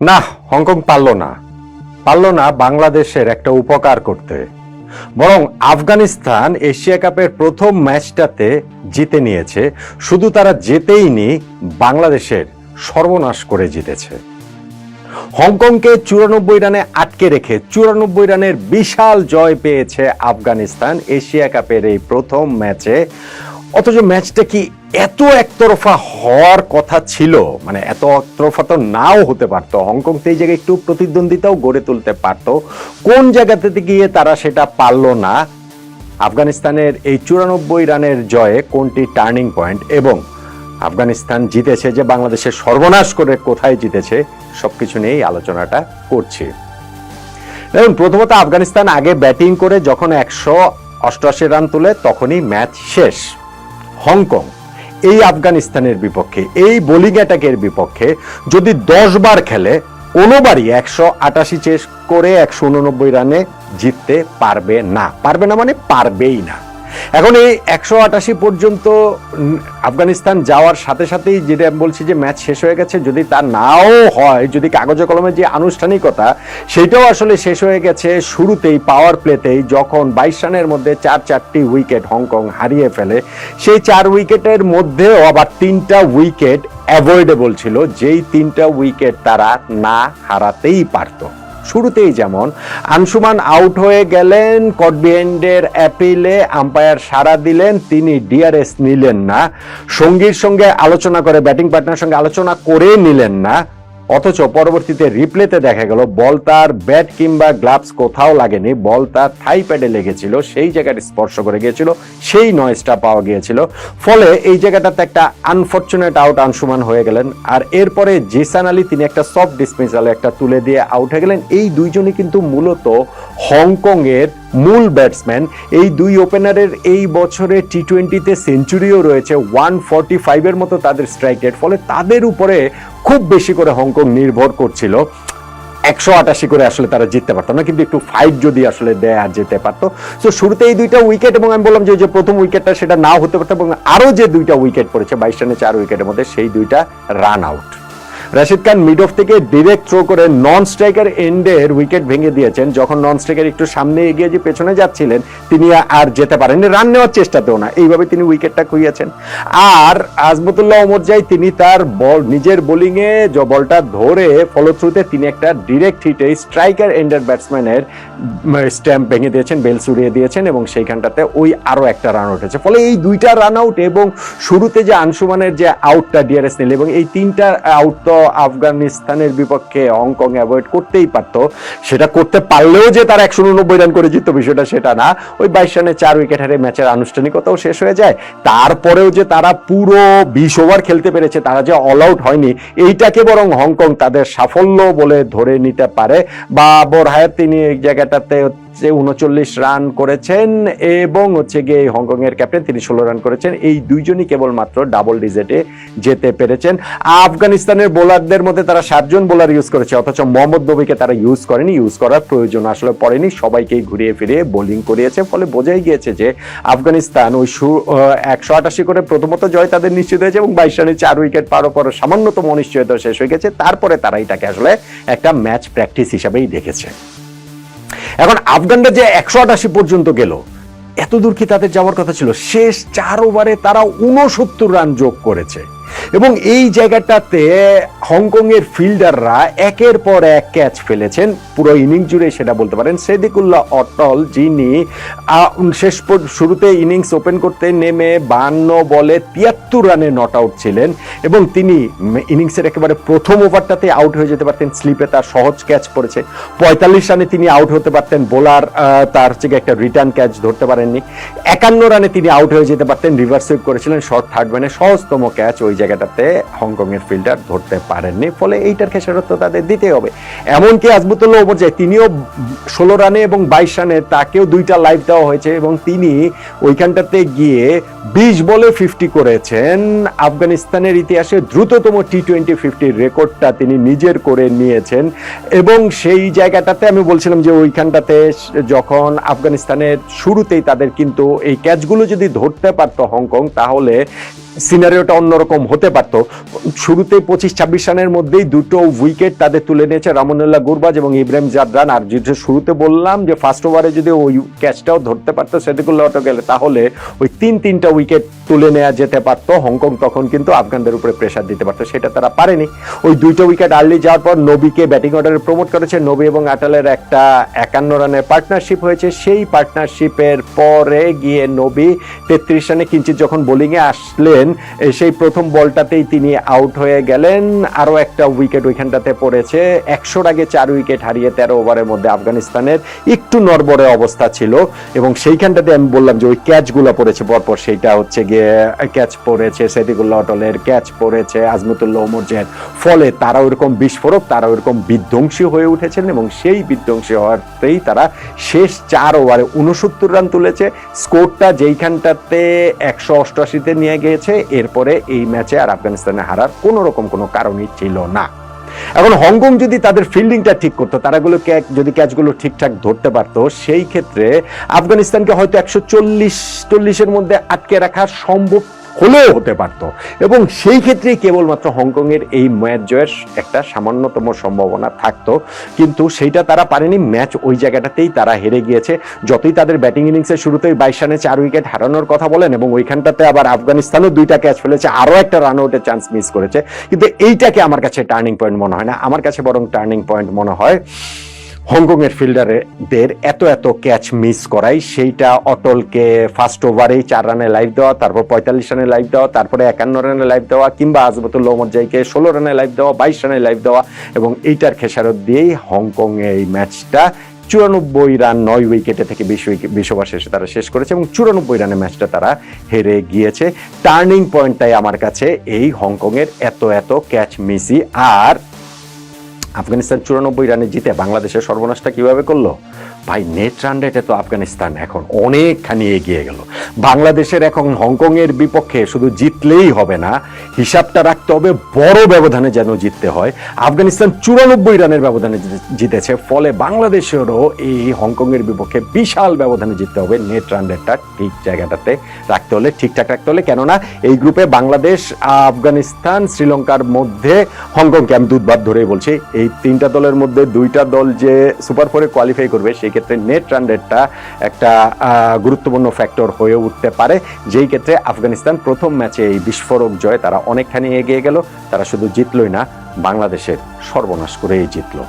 না, হংকং পারল না বাংলাদেশের একটা উপকার করতে। বরং আফগানিস্তান এশিয়া কাপের প্রথম ম্যাচটাতে জিতে নিয়েছে। শুধু তারা জিতেই নি, বাংলাদেশের সর্বনাশ করে জিতেছে। হংকংকে 94 রানে আটকে রেখে 94 রানের বিশাল জয় পেয়েছে আফগানিস্তান এশিয়া কাপের এই প্রথম ম্যাচে। অথচ ম্যাচটা কি এত একতরফা হওয়ার কথা ছিল? মানে এত একতরফা তো নাও হতে পারতো। হংকং তো এই জায়গায় একটু প্রতিদ্বন্দ্বিতাও গড়ে তুলতে পারতো। কোন জায়গাতে গিয়ে তারা সেটা পারল না? আফগানিস্তানের এই 94 রানের জয়ে কোনটি টার্নিং পয়েন্ট, এবং আফগানিস্তান জিতেছে যে বাংলাদেশের সর্বনাশ করে কোথায় জিতেছে, সবকিছু নিয়েই আলোচনাটা করছি। দেখুন, প্রথমত আফগানিস্তান আগে ব্যাটিং করে যখন 188 রান তুলে তখনই ম্যাচ শেষ। হংকং এই আফগানিস্তানের বিপক্ষে, এই বোলিং অ্যাটাকের বিপক্ষে যদি 10 বার খেলে, কোনোবারই 188 চেস করে 189 রানে জিততে পারবে না মানে পারবেই না। এখন এই 188 পর্যন্ত আফগানিস্তান যাওয়ার সাথে সাথেই যেটা বলছি যে ম্যাচ শেষ হয়ে গেছে, যদি তা নাও হয়, যদি কাগজে কলমে যে আনুষ্ঠানিকতা সেটাও আসলে শেষ হয়ে গেছে শুরুতেই পাওয়ার প্লেতেই, যখন 22 রানের মধ্যে 4টি উইকেট হংকং হারিয়ে ফেলে। সেই 4 উইকেটের মধ্যেও আবার 3টা উইকেট অ্যাভয়েডেবল ছিল, যেই 3টা উইকেট তারা না হারাতেই পারত। শুরুতেই যেমন আনসুমান আউট হয়ে গেলেন, কট বিহাইন্ডের অ্যাপিলে আম্পায়ার সাড়া দিলেন, তিনি ডিআরএস নিলেন না, সঙ্গীর সঙ্গে আলোচনা করে, ব্যাটিং পার্টনার সঙ্গে আলোচনা করে নিলেন না। অথচ পরবর্তীতে রিপ্লেতে দেখা গেল বল তার ব্যাট কিংবা গ্লাভস কোথাও লাগেনি, বল তার থাই প্যাডে লেগেছিল, সেই জায়গাটা স্পর্শ করে গিয়েছিল, সেই নয়েজটা পাওয়া গিয়েছিল। ফলে এই জায়গাটাতে একটা আনফরচুনেট আউট আনসুমান হয়ে গেলেন। আর এরপরে জিসান আলী, তিনি একটা সফট ডিসমিসাল একটা তুলে দিয়ে আউট হয়ে গেলেন। এই দুইজনই কিন্তু মূলত হংকং এর মূল ব্যাটসম্যান। এই দুই ওপেনারের এই বছরে টি20তে সেঞ্চুরিও রয়েছে, 145 এর মতো তাদের স্ট্রাইক রেট। ফলে তাদের উপরে খুব বেশি করে হংকং নির্ভর করছিল। 188 করে আসলে তারা জিততে পারতো না, কিন্তু একটু ফাইট যদি আসলে দেয় আর যেতে পারতো। তো শুরুতে এই 2টা উইকেট, এবং আমি বললাম যে প্রথম উইকেটটা সেটা নাও হতে পারতো, এবং আরো যে 2টা উইকেট পড়েছে 22 রানে 4 উইকেটের মধ্যে, সেই 2টা run out. Rashid Khan mid of থেকে ডিরেক্ট থ্রো করে নন স্ট্রাইকার এন্ডের উইকেট ভেঙে দিয়েছেন। যখন নন স্ট্রাইকার একটু সামনে এগিয়ে যে পেছনে যাচ্ছিলেন, তিনি আর যেতে পারেননি, রান নেওয়ার চেষ্টাতেও না, এইভাবে তিনি উইকেটটা খুইয়েছেন। আর আজমতুল্লাহ ওমরজাই, তিনি তার বল নিজের বোলিংয়ে যে বলটা ধরে ফলোথ্রুতে তিনি একটা ডিরেক্ট হিটে স্ট্রাইকার এন্ডের ব্যাটসম্যানের স্ট্যাম্প ভেঙে দিয়েছেন, বেল উড়িয়ে দিয়েছেন, এবং সেইখানটাতে ওই আরো একটা রান উঠেছে। ফলে এই 2টা রান আউট, এবং শুরুতে যে আনসুমানের যে আউটটা ডিআরএস নিল, এবং এই 3টা আউট তো আফগানিস্তানের বিপক্ষে হংকং অ্যাভয়েড করতেই পারতো। সেটা করতে পারলেও যে তারা 189 রান করে জিততো বিষয়টা সেটা না। ওই 22 রানে 4 উইকেট হারে ম্যাচের আনুষ্ঠানিকতাও শেষ হয়ে যায়। তারপরেও যে তারা পুরো 20 ওভার খেলতে পেরেছে, তারা যে অল আউট হয়নি, এইটাকে বরং হংকং তাদের সাফল্য বলে ধরে নিতে পারে। বাবর হায়াত, তিনি এই জায়গাটাতে 39 রান করেছেন, এবং গিয়ে হংকং এর ক্যাপ্টেন, তিনি 16 রান করেছেন। এই দুইজনই কেবলমাত্র ডাবল ডিজিটে যেতে পেরেছেন। আফগানিস্তানের বোলারদের মধ্যে তারা 7 জন বোলার ইউজ করেছে, অথচ মোহাম্মদ নবীকে তারা ইউজ করেনি, ইউজ করার প্রয়োজন আসলে পড়েনি, সবাইকেই ঘুরিয়ে ফিরিয়ে বোলিং করিয়েছে। ফলে বোঝাই গিয়েছে যে আফগানিস্তান ওই 188 করে প্রথমত জয় তাদের নিশ্চিত হয়েছে, এবং 22 রানে 4 উইকেট পাওয়ার পর সামান্যতম অনিশ্চয়তা শেষ হয়ে গেছে। তারপরে তারা এটাকে আসলে একটা ম্যাচ প্র্যাকটিস হিসাবেই দেখেছে। এখন আফগানরা যে 188 পর্যন্ত গেল, এত দূর কি তাদের যাওয়ার কথা ছিল? শেষ 4 ওভারে তারা 69 রান যোগ করেছে, এবং এই জায়গাটাতে হংকং এর ফিল্ডাররা একের পর এক ক্যাচ ফেলেছেন পুরো ইনিংস জুড়ে, সেটা বলতে পারেন। সেদিকুল্লাহ অটল, যিনি শুরুতে ইনিংস ওপেন করতে নেমে 52 বলে 73 রানে নট আউট ছিলেন, এবং তিনি ইনিংসের একেবারে প্রথম ওভারটাতে আউট হয়ে যেতে পারতেন, স্লিপে তার সহজ ক্যাচ পড়েছে। 45 রানে তিনি আউট হতে পারতেন, বোলার তার থেকে একটা রিটার্ন ক্যাচ ধরতে পারেননি। 51 রানে তিনি আউট হয়ে যেতে পারতেন, রিভার্স সুইপ করেছিলেন, শর্ট থার্ড ম্যানে সহজতম ক্যাচ ওই জায়গাটাতে হংকং এর ফিল্ডার ধরতে পারেননি। ফলে এইটার খেসারত তাদের দিতে হবে। এমনকি আজমতুল্লাহ ওমরজাই, তিনিও 16 রানে এবং 22 রানে তাকেও 2টা লাইভ দেওয়া হয়েছে, এবং তিনি ওইখানটাতে গিয়ে 20 বলে 50 করেছেন। আফগানিস্তানের ইতিহাসে দ্রুততম টি20 50 রেকর্ডটা তিনি নিজের করে নিয়েছেন। এবং সেই জায়গাটাতে আমি বলছিলাম যে ওইখানটাতে যখন আফগানিস্তানের শুরুতেই তাদের কিন্তু এই ক্যাচগুলো যদি ধরতে পারতো হংকং, তাহলে সিনারিওটা অন্যরকম হতে পারতো। শুরুতে 25-26 রানের মধ্যেই দুটো উইকেট তাদের তুলে নিয়েছে রামনুল্লাহ গুরবাজ এবং ইব্রাহিম জাদরান। আর যেটা শুরুতে বললাম যে ফার্স্ট ওভারে যদি ওই ক্যাচটাও ধরতে পারতো সিদ্দিকুল্লাহ গেলে, তাহলে ওই তিনটা উইকেট তুলে নেওয়া যেতে পারতো। হংকং তখন কিন্তু আফগানদের উপরে প্রেশার দিতে পারতো, সেটা তারা পারেনি। ওই দুইটা উইকেট আর্লি যাওয়ার পর নবীকে ব্যাটিং অর্ডারে প্রমোট করেছে। নবী এবং আটালের একটা 51 রানের পার্টনারশিপ হয়েছে। সেই পার্টনারশিপের পরে গিয়ে নবী 33 রানে কিঞ্চিত যখন বোলিংয়ে আসলেন, সেই প্রথম বলটাতেই তিনি আউট হয়ে গেলেন। আরো একটা উইকেট ওইখানটাতে পড়েছে। 100 আগে 4 উইকেট হারিয়ে 13 ওভারের মধ্যে আফগানিস্তানের একটু নড়বড়ে অবস্থা ছিল। এবং সেইখানটাতে আমি বললাম যে ওই ক্যাচগুলো পড়েছে পরপর, সেইটা হচ্ছে গিয়ে ক্যাচ পড়েছে সিদ্দিকুল্লাহ অটলের, ক্যাচ পড়েছে আজমতুল্লাহ ওমরজের, ফলে তারা ওইরকম বিস্ফোরক, তারা ওইরকম বিধ্বংসী হয়ে উঠেছেন। এবং সেই বিধ্বংসী হওয়াতেই তারা শেষ 4 ওভারে 69 রান তুলেছে। স্কোরটা যেইখানটাতে 188-তে নিয়ে গিয়েছে। এরপরে এই ম্যাচে আর আফগানিস্তানে হারার কোনো রকম কোনো কারণই ছিল না। এখন হংকং যদি তাদের ফিল্ডিংটা ঠিক করতো, তারাগুলো যদি ক্যাচগুলো ঠিকঠাক ধরতে পারতো, সেই ক্ষেত্রে আফগানিস্তানকে হয়তো 140-40-এর মধ্যে আটকে রাখা সম্ভব হলেও হতে পারত। এবং সেই ক্ষেত্রে কেবলমাত্র হংকং এর এই ম্যাচ জয়ের একটা সামান্যতম সম্ভাবনা থাকতো, কিন্তু সেইটা তারা পারেনি। ম্যাচ ওই জায়গাটাতেই তারা হেরে গিয়েছে। যতই তাদের ব্যাটিং ইনিংসের শুরুতেই 22 রানে 4 উইকেট হারানোর কথা বলেন, এবং ওইখানটাতে আবার আফগানিস্তানও 2টা ক্যাচ ফেলেছে, আরো একটা রান আউটের চান্স মিস করেছে, কিন্তু এইটাকে আমার কাছে টার্নিং পয়েন্ট মনে হয় না। আমার কাছে বরং টার্নিং পয়েন্ট মনে হয় হংকং এর ফিল্ডারদের এত ক্যাচ মিস করাই। সেইটা অটলকে ফার্স্ট ওভারেই 4 রানে লাইভ দেওয়া, তারপর 45 রানে লাইভ দেওয়া, তারপরে 51 রানে লাইভ দেওয়া, কিংবা আজমতুল্লাহ ওমরজাইকে 16 রানে লাইভ দেওয়া, 22 রানে লাইভ দেওয়া, এবং এইটার খেসারত দিয়েই হংকং এই ম্যাচটা 94 রান 9 উইকেটে থেকে 20 ওভার শেষে তারা শেষ করেছে, এবং 94 রানে ম্যাচটা তারা হেরে গিয়েছে। টার্নিং পয়েন্টটাই আমার কাছে এই হংকং এর এত ক্যাচ মিসই। আর আফগানিস্তান 94 রানে জিতে বাংলাদেশের সর্বনাশটা কিভাবে করলো ভাই? নেট রান রেটে তো আফগানিস্তান এখন অনেকখানি এগিয়ে গেল। বাংলাদেশের এখন হংকং এর বিপক্ষে শুধু জিতলেই হবে না, হিসাবটা রাখতে হবে বড় ব্যবধানে যেন জিততে হয়। আফগানিস্তান 94 রানের ব্যবধানে জিতেছে, ফলে বাংলাদেশেরও এই হংকং এর বিপক্ষে বিশাল ব্যবধানে জিততে হবে। নেট রান রেটটা ঠিক জায়গাটাতে রাখতে হলে, ঠিকঠাক রাখতে হলে। কেননা এই গ্রুপে বাংলাদেশ, আফগানিস্তান, শ্রীলঙ্কার মধ্যে হংকংকে আমি দুধভাত ধরেই বলছি, এই 3টা দলের মধ্যে 2টা দল যে সুপার 4-এ কোয়ালিফাই করবে, সেই ক্ষেত্রে নেট রান রেটটা একটা গুরুত্বপূর্ণ ফ্যাক্টর হয়ে উঠতে পারে। যেই ক্ষেত্রে আফগানিস্তান প্রথম ম্যাচে এই বিস্ফোরক জয়, তারা অনেকখানি এগিয়ে গেল। তারা শুধু জিতলই না, বাংলাদেশের সর্বনাশ করেই জিতলো।